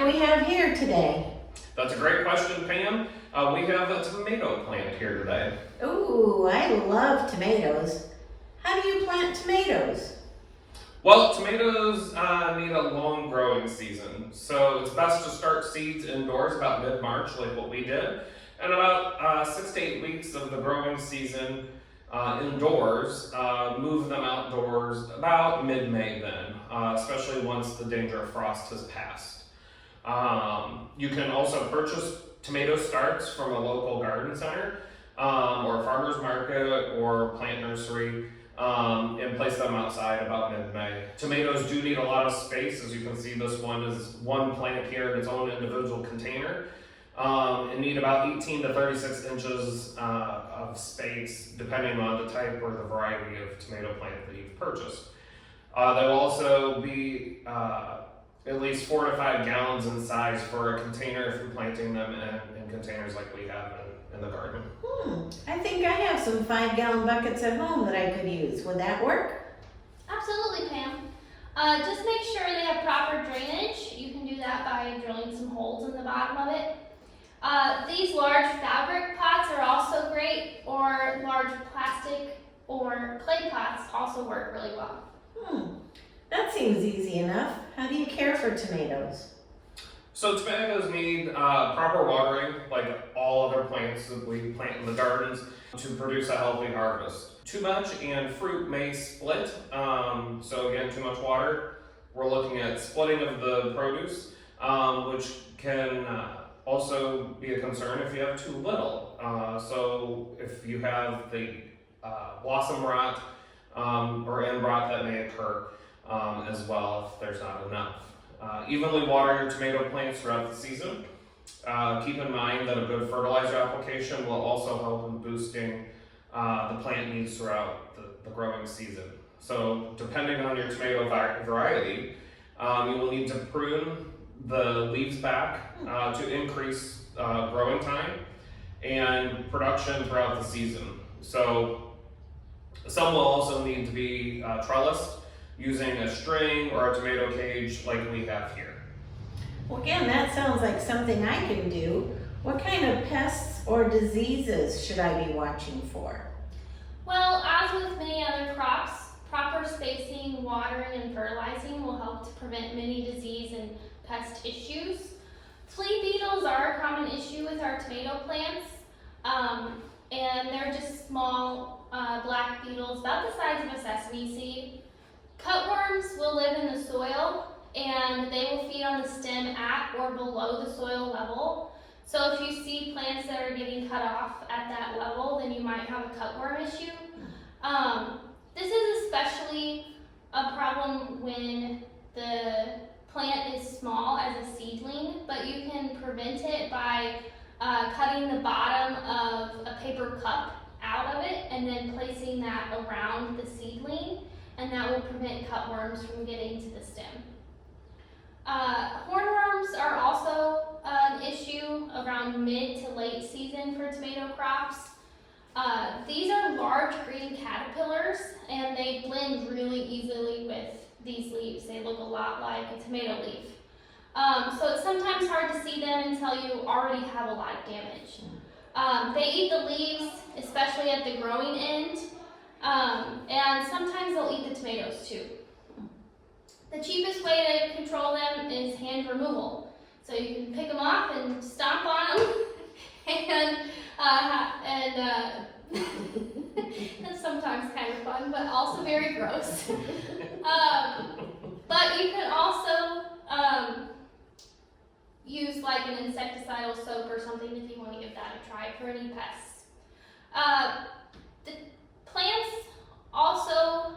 do we have here today? That's a great question, Pam. We have a tomato plant here today. Ooh, I love tomatoes. How do you plant tomatoes? Well, tomatoes need a long growing season, so it's best to start seeds indoors about mid-March, like what we did, and about 6 to 8 weeks of the growing season indoors, move them outdoors about mid-May then, especially once the danger of frost has passed. You can also purchase tomato starts from a local garden center or a farmer's market or plant nursery and place them outside about mid-May. Tomatoes do need a lot of space. As you can see, this one is one plant here in its own individual container. And need about 18 to 36 inches of space depending on the type or the variety of tomato plant that you've purchased. They'll also be at least 4 to 5 gallons in size for a container if you're planting them in containers like we have in the garden. I think I have some 5-gallon buckets at home that I could use. Would that work? Absolutely, Pam. Just make sure they have proper drainage. You can do that by drilling some holes in the bottom of it. These large fabric pots are also great, or large plastic or clay pots also work really well. That seems easy enough. How do you care for tomatoes? So tomatoes need proper watering, like all other plants that we plant in the gardens, to produce a healthy harvest. Too much and fruit may split. So again, too much water. We're looking at splitting of the produce, which can also be a concern if you have too little. So if you have the blossom rot or end rot, that may occur as well if there's not enough. Evenly water your tomato plants throughout the season. Keep in mind that a good fertilizer application will also help in boosting the plant needs throughout the growing season. So depending on your tomato variety, you will need to prune the leaves back to increase growing time and production throughout the season. So some will also need to be trellised using a string or a tomato cage like we have here. Well, again, that sounds like something I can do. What kind of pests or diseases should I be watching for? Well, as with many other crops, proper spacing, watering, and fertilizing will help to prevent many disease and pest issues. Flea beetles are a common issue with our tomato plants, and they're just small black beetles about the size of a sesame seed. Cutworms will live in the soil, and they will feed on the stem at or below the soil level. So if you see plants that are getting cut off at that level, then you might have a cutworm issue. This is especially a problem when the plant is small as a seedling, but you can prevent it by cutting the bottom of a paper cup out of it and then placing that around the seedling, and that will prevent cutworms from getting to the stem. Hornworms are also an issue around mid to late season for tomato crops. These are large green caterpillars, and they blend really easily with these leaves. They look a lot like a tomato leaf. So it's sometimes hard to see them until you already have a lot of damage. They eat the leaves, especially at the growing end, and sometimes they'll eat the tomatoes too. The cheapest way to control them is hand removal. So you can pick them off and stomp on them, and that's sometimes kind of fun, but also very gross. But you can also use like an insecticidal soap or something if you want to give that a try for any pests. The plants also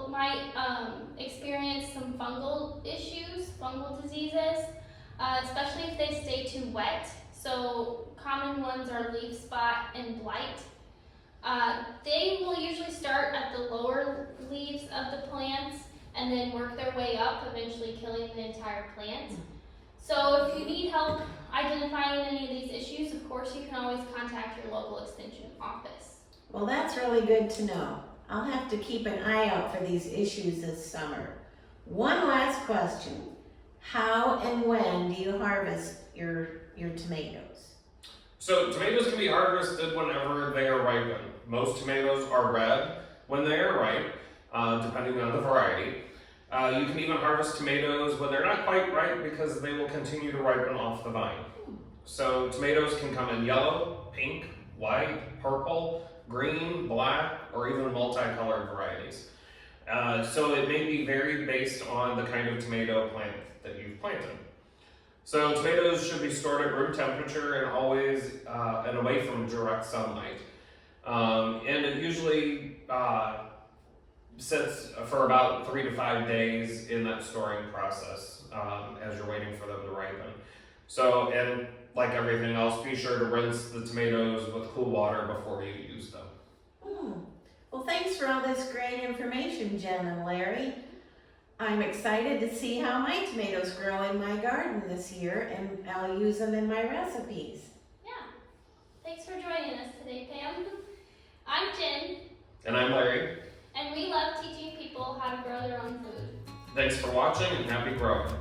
might experience some fungal issues, fungal diseases, especially if they stay too wet. So common ones are leaf spot and blight. They will usually start at the lower leaves of the plants and then work their way up, eventually killing the entire plant. So if you need help identifying any of these issues, of course you can always contact your local extension office. Well, that's really good to know. I'll have to keep an eye out for these issues this summer. One last question. How and when do you harvest your tomatoes? So tomatoes can be harvested whenever they are ripened. Most tomatoes are red when they are ripe, depending on the variety. You can even harvest tomatoes when they're not quite ripe because they will continue to ripen off the vine. So tomatoes can come in yellow, pink, white, purple, green, black, or even multicolored varieties. So it may be varied based on the kind of tomato plant that you've planted. So tomatoes should be stored at room temperature and always and away from direct sunlight. And it usually sits for about 3 to 5 days in that storing process as you're waiting for them to ripen. So, and like everything else, be sure to rinse the tomatoes with cool water before you use them. Well, thanks for all this great information, Jen and Larry. I'm excited to see how my tomatoes grow in my garden this year, and I'll use them in my recipes. Yeah. Thanks for joining us today, Pam. I'm Jen. And I'm Larry. And we love teaching people how to grow their own food. Thanks for watching and happy growing.